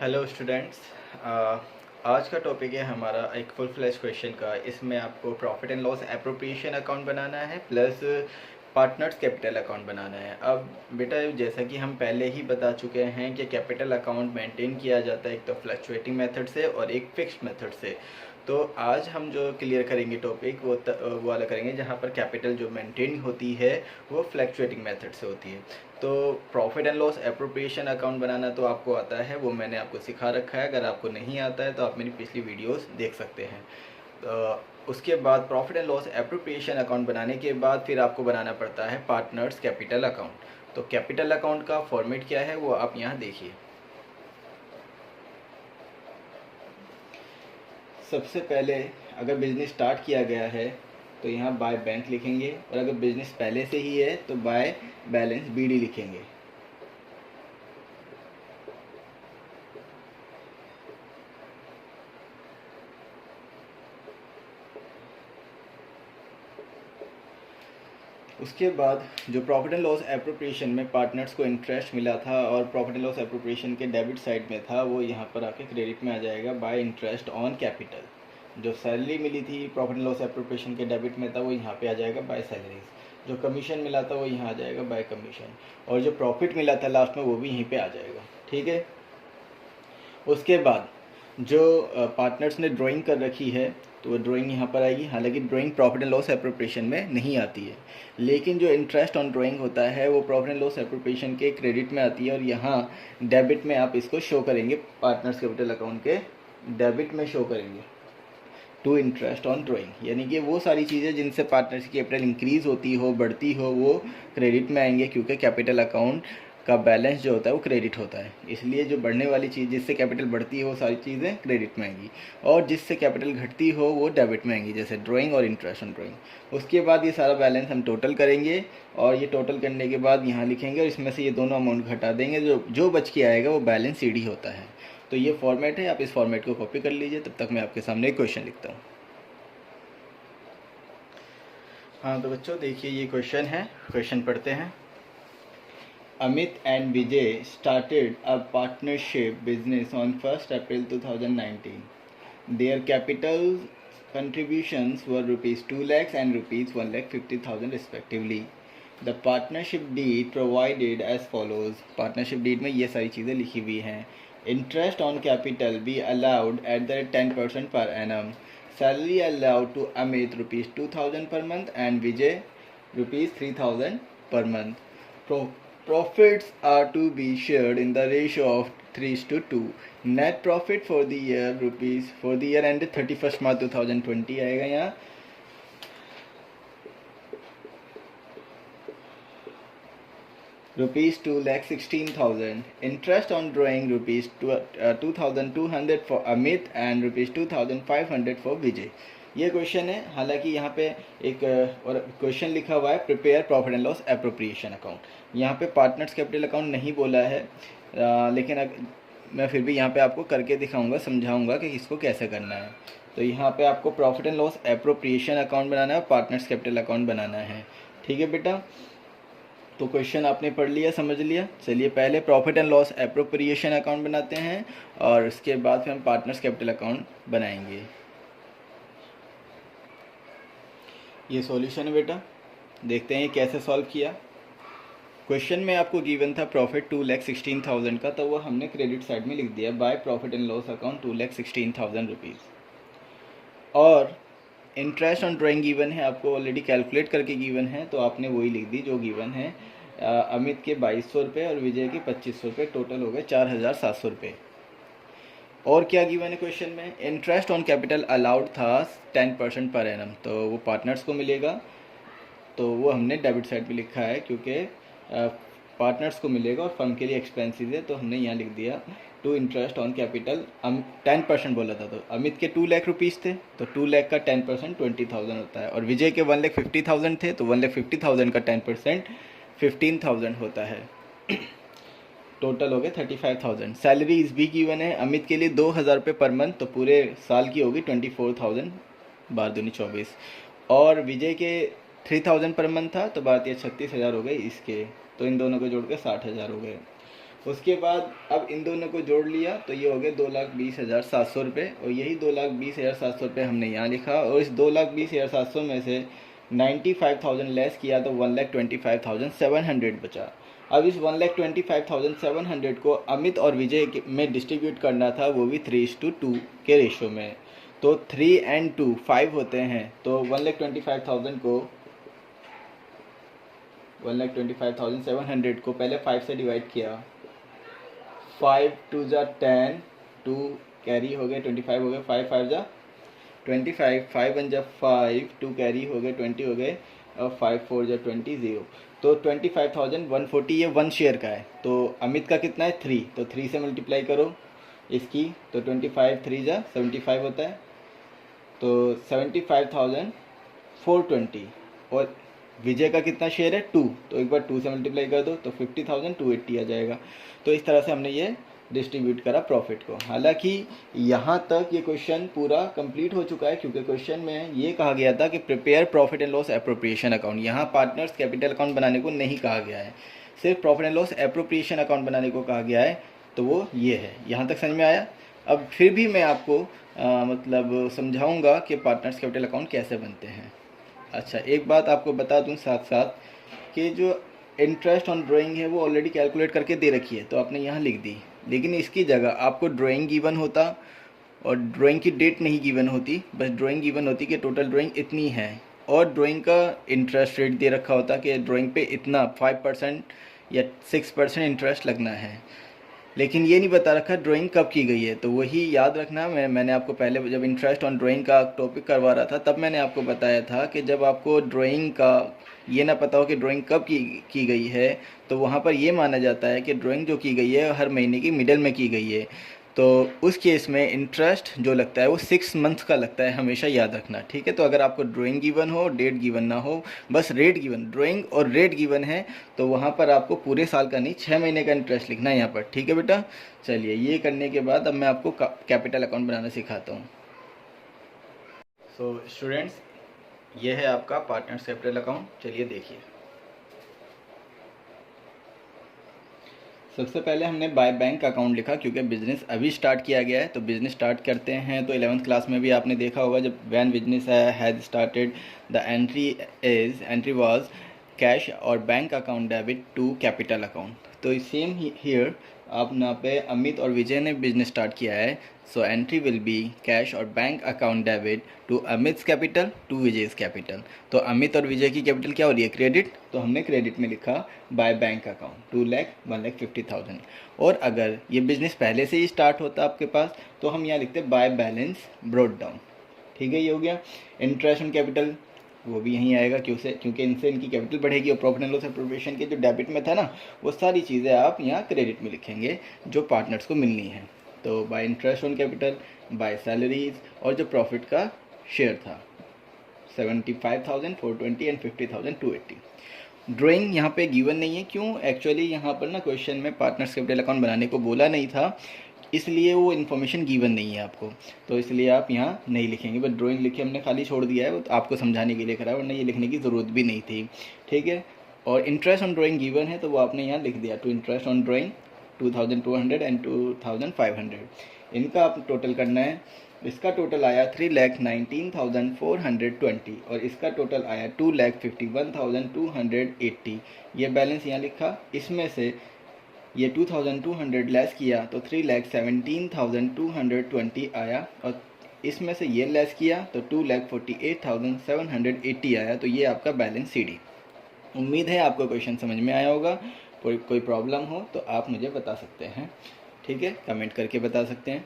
Hello students. आज का topic है हमारा एक फुल फ्लैश क्वेश्चन का। इसमें आपको profit and loss appropriation account बनाना है प्लस पार्टनर्स कैपिटल अकाउंट बनाना है। अब बेटा जैसा कि हम पहले ही बता चुके हैं कि कैपिटल अकाउंट मेंटेन किया जाता है एक तो फ्लक्चुएटिंग मेथड से और एक फिक्स्ड मेथड से। तो आज हम जो क्लियर करेंगे टॉपिक वो वाला करेंगे जहाँ पर कैपिटल जो मेंटेन होती है वो फ्लक्चुएटिंग मेथड से होती है। तो profit and loss appropriation account बनाना तो आपको आता है, वो मैंने आपको सिखा रखा है। अगर आपको नहीं आता है तो आप मेरी पिछली वीडियोस देख सकते हैं। उसके बाद profit and loss appropriation account बनाने के बाद फिर आपको बनाना पड़ता है पार्टनर्स कैपिटल अकाउंट। तो कैपिटल अकाउंट का फॉर्मेट क्या है वो आप यहाँ देखिए। सबसे पहले अगर बिजनेस स्टार्ट किया गया है तो यहाँ बाय बैंक लिखेंगे, और अगर बिजनेस पहले से ही है तो बाय बैलेंस बीडी लिखेंगे। उसके बाद जो प्रॉफिट एंड लॉस एप्रोप्रिएशन में पार्टनर्स को इंटरेस्ट मिला था और प्रॉफिट एंड लॉस एप्रोप्रिएशन के डेबिट साइड में था, वो यहाँ पर आके क्रेडिट में आ जाएगा बाय इंटरेस्ट ऑन कैपिटल। जो सैलरी मिली थी प्रॉफिट एंड लॉस एप्रोप्रिएशन के डेबिट में था, वो यहाँ पे आ जाएगा बाय सैलरीज। जो कमीशन मिला था वो यहाँ आ जाएगा बाय कमीशन, और जो प्रॉफिट मिला था लास्ट में वो भी यहीं पर आ जाएगा। ठीक है। उसके बाद जो पार्टनर्स ने ड्राइंग कर रखी है तो वो ड्राइंग यहाँ पर आएगी। हालांकि drawing profit and loss appropriation में नहीं आती है, लेकिन जो इंटरेस्ट ऑन ड्राइंग होता है वो प्रॉफिट एंड लॉस एप्रोप्रिएशन के क्रेडिट में आती है, और यहाँ डेबिट में आप इसको शो करेंगे, पार्टनर्स कैपिटल अकाउंट के डेबिट में शो करेंगे टू इंटरेस्ट ऑन ड्राइंग। यानी कि वो सारी चीज़ें जिनसे पार्टनर्स की कैपिटल इंक्रीज़ होती हो, बढ़ती हो, वो क्रेडिट में आएंगे, क्योंकि कैपिटल अकाउंट का बैलेंस जो होता है वो क्रेडिट होता है। इसलिए जो बढ़ने वाली चीज़ जिससे कैपिटल बढ़ती हो वो सारी चीज़ें क्रेडिट में आएंगी, और जिससे कैपिटल घटती हो वो डेबिट में आएंगी, जैसे ड्राइंग और इंटरेस्ट ऑन ड्राइंग। उसके बाद ये सारा बैलेंस हम टोटल करेंगे, और ये टोटल करने के बाद यहाँ लिखेंगे, और इसमें से ये दोनों अमाउंट घटा देंगे। जो बच के आएगा वो बैलेंस सीडी होता है। तो ये फॉर्मेट है, आप इस फॉर्मेट को कॉपी कर लीजिए। तब तक मैं आपके सामने एक क्वेश्चन लिखता हूँ। हाँ तो बच्चों देखिए, ये क्वेश्चन है, क्वेश्चन पढ़ते हैं। Amit and Vijay started a partnership business on 1st April 2019. Their capital contributions were rupees 2 lakhs and rupees 1,50,000 respectively. The partnership deed provided as follows. Partnership deed में ये सारी चीज़ें लिखी हुई हैं। Interest on capital be allowed at the 10% per annum. Salary allowed to Amit rupees 2,000 per month and Vijay rupees 3,000 per month. Profits are to be shared in the ratio of 3:2. Net profit for the year ended 31st March 2020 आएगा यहाँ। rupees 2,16,000. Interest on drawing rupees 2,200 for Amit and rupees 2,500 for Vijay. ये question है। हालांकि यहाँ पे एक और question लिखा हुआ है, prepare profit and loss appropriation account. यहाँ पे पार्टनर्स कैपिटल अकाउंट नहीं बोला है, लेकिन मैं फिर भी यहाँ पे आपको करके दिखाऊंगा, समझाऊंगा कि इसको कैसे करना है। तो यहाँ पे आपको profit and loss appropriation account बनाना है और पार्टनर्स कैपिटल अकाउंट बनाना है। ठीक है बेटा, तो क्वेश्चन आपने पढ़ लिया, समझ लिया। चलिए पहले profit and loss appropriation account बनाते हैं, और उसके बाद फिर हम पार्टनर्स कैपिटल अकाउंट बनाएंगे। ये सॉल्यूशन है बेटा, देखते हैं ये कैसे सॉल्व किया। क्वेश्चन में आपको गिवन था प्रॉफिट 2,16,000 का, तो वो हमने क्रेडिट साइड में लिख दिया by profit and loss account 2,16,000 rupees. और इंटरेस्ट ऑन ड्राइंग गिवन है, आपको ऑलरेडी कैलकुलेट करके गिवन है, तो आपने वही लिख दी जो गिवन है। अमित के 2,200 रुपये और विजय के 2,500 रुपये, टोटल हो गए 4,700 रुपये। और क्या गिवन है क्वेश्चन में? इंटरेस्ट ऑन कैपिटल अलाउड था 10% पर एनम, तो वो पार्टनर्स को मिलेगा, तो वो हमने डेबिट साइड पे लिखा है, क्योंकि पार्टनर्स को मिलेगा और फर्म के लिए एक्सपेंसेस है, तो हमने यहाँ लिख दिया टू इंटरेस्ट ऑन कैपिटल 10% बोला था। तो अमित के 2 लाख रुपीज़ थे, तो 2 लाख का 10% 20,000 होता है, और विजय के 1,50,000 थे, तो 1,50,000 का 10% 15,000 होता है। टोटल हो गए 35,000। सैलरीज भी गिवन है, अमित के लिए 2,000 रुपये पर मंथ, तो पूरे साल की होगी 24,000, 12×24। और विजय के 3,000 पर मंथ था, तो 36,000 हो गए इसके, तो इन दोनों को जोड़ के 60,000 हो गए। उसके बाद अब इन दोनों को जोड़ लिया तो ये हो गए 2,20,700 रुपये, और यही 2,20,700 रुपये हमने यहाँ लिखा, और इस 2,20,700 में से 95,000 लेस किया तो 1,25,700 बचा। अब इस 1,25,700 को अमित और विजय में डिस्ट्रीब्यूट करना था, वो भी 3:2 के रेशो में। तो 3 and 2 5 होते हैं, तो 1,25,000 को 1,25,700 को पहले 5 से डिवाइड किया, 5 2 जा 10, 2 कैरी हो गए 25 हो गए, 5 5 जा 25, 5 1 जा 5, 2 कैरी हो गए 20 हो गए, और 5 4 जा 20 0। तो 25,140 ये 1 शेयर का है। तो अमित का कितना है 3, तो 3 से मल्टीप्लाई करो इसकी, तो 25 3 जा 75 होता है, तो 75,420। और विजय का कितना शेयर है 2, तो एक बार 2 से मल्टीप्लाई कर दो तो 50,280 आ जाएगा। तो इस तरह से हमने ये डिस्ट्रीब्यूट करा प्रॉफिट को। हालांकि यहाँ तक ये क्वेश्चन पूरा कंप्लीट हो चुका है, क्योंकि क्वेश्चन में ये कहा गया था कि prepare profit and loss appropriation account. यहाँ पार्टनर्स कैपिटल अकाउंट बनाने को नहीं कहा गया है, सिर्फ profit and loss appropriation account बनाने को कहा गया है। तो वो ये है। यहाँ तक समझ में आया? अब फिर भी मैं आपको मतलब समझाऊंगा कि पार्टनर्स कैपिटल अकाउंट कैसे बनते हैं। अच्छा, एक बात आपको बता दूं साथ साथ कि जो इंटरेस्ट ऑन ड्राइंग है वो ऑलरेडी कैलकुलेट करके दे रखी है, तो आपने यहाँ लिख दी, लेकिन इसकी जगह आपको ड्राइंग गिवन होता और ड्राइंग की डेट नहीं गिवन होती, बस ड्राइंग गिवन होती कि टोटल ड्राइंग इतनी है, और ड्राइंग का इंटरेस्ट रेट दे रखा होता कि ड्राइंग पे इतना 5% या 6% इंटरेस्ट लगना है। लेकिन ये नहीं बता रखा ड्राइंग कब की गई है। तो वही याद रखना, मैंने आपको पहले जब इंटरेस्ट ऑन ड्राइंग का टॉपिक करवा रहा था तब मैंने आपको बताया था कि जब आपको ड्राइंग का ये ना पता हो कि ड्राइंग कब की गई है, तो वहाँ पर ये माना जाता है कि ड्राइंग जो की गई है हर महीने की मिडल में की गई है। तो उस केस में इंटरेस्ट जो लगता है वो 6 मंथ्स का लगता है, हमेशा याद रखना, ठीक है। तो अगर आपको ड्राइंग गिवन हो, डेट गिवन ना हो, बस रेट गिवन, ड्राइंग और रेट गिवन है, तो वहाँ पर आपको पूरे साल का नहीं 6 महीने का इंटरेस्ट लिखना है यहाँ पर, ठीक है बेटा। चलिए, ये करने के बाद अब मैं आपको कैपिटल अकाउंट बनाना सिखाता हूँ। सो स्टूडेंट्स, ये है आपका पार्टनर्स कैपिटल अकाउंट। चलिए देखिए, सबसे पहले हमने बाय बैंक अकाउंट लिखा, क्योंकि बिजनेस अभी स्टार्ट किया गया है। तो बिजनेस स्टार्ट करते हैं, तो 11th क्लास में भी आपने देखा होगा, जब when business has started the entry was cash और bank account debit to capital account. तो सेम हियर आप यहाँ पे अमित और विजय ने बिजनेस स्टार्ट किया है, so entry will be cash और bank account debit to Amit's capital to Vijay's capital. तो अमित और विजय की कैपिटल क्या हो रही है, क्रेडिट, तो हमने क्रेडिट में लिखा बाय बैंक अकाउंट 2,01,50,000। और अगर ये बिजनेस पहले से ही स्टार्ट होता आपके पास, तो हम यहाँ लिखते बाय बैलेंस ब्रॉट डाउन, ठीक है। ये हो गया। इंटरेस्ट ऑन कैपिटल वो भी यहीं आएगा, क्योंकि इनसे इनकी कैपिटल बढ़ेगी, और प्रॉफिट एंड लॉस एप्रोप्रिएशन के जो डेबिट में था ना, वो सारी चीज़ें आप यहाँ क्रेडिट में लिखेंगे जो पार्टनर्स को मिलनी है। तो by interest on capital, by salaries, और जो प्रॉफिट का शेयर था 75,420 एंड 50,280। ड्राइंग यहाँ पे गिवन नहीं है, क्यों? एक्चुअली यहाँ पर ना क्वेश्चन में पार्टनर्स कैपिटल अकाउंट बनाने को बोला नहीं था, इसलिए वो इन्फॉर्मेशन गिवन नहीं है आपको, तो इसलिए आप यहाँ नहीं लिखेंगे। बट ड्राइंग लिखे हमने खाली छोड़ दिया है, वो तो आपको समझाने के लिए करा है, वरना ये लिखने की ज़रूरत भी नहीं थी, ठीक है। और इंटरेस्ट ऑन ड्राइंग गिवन है, तो वो आपने यहाँ लिख दिया, to interest on drawing 2,200 and 2,500। इनका आप टोटल करना है। इसका टोटल आया 3,19,420, और इसका टोटल आया 2,51,280। ये बैलेंस यहाँ लिखा। इसमें से ये 2,200 लेस किया तो 3,17,220 आया, और इसमें से ये लेस किया तो 2,48,780 आया। तो ये आपका बैलेंस CD। उम्मीद है आपको क्वेश्चन समझ में आया होगा। कोई प्रॉब्लम हो तो आप मुझे बता सकते हैं, ठीक है, कमेंट करके बता सकते हैं।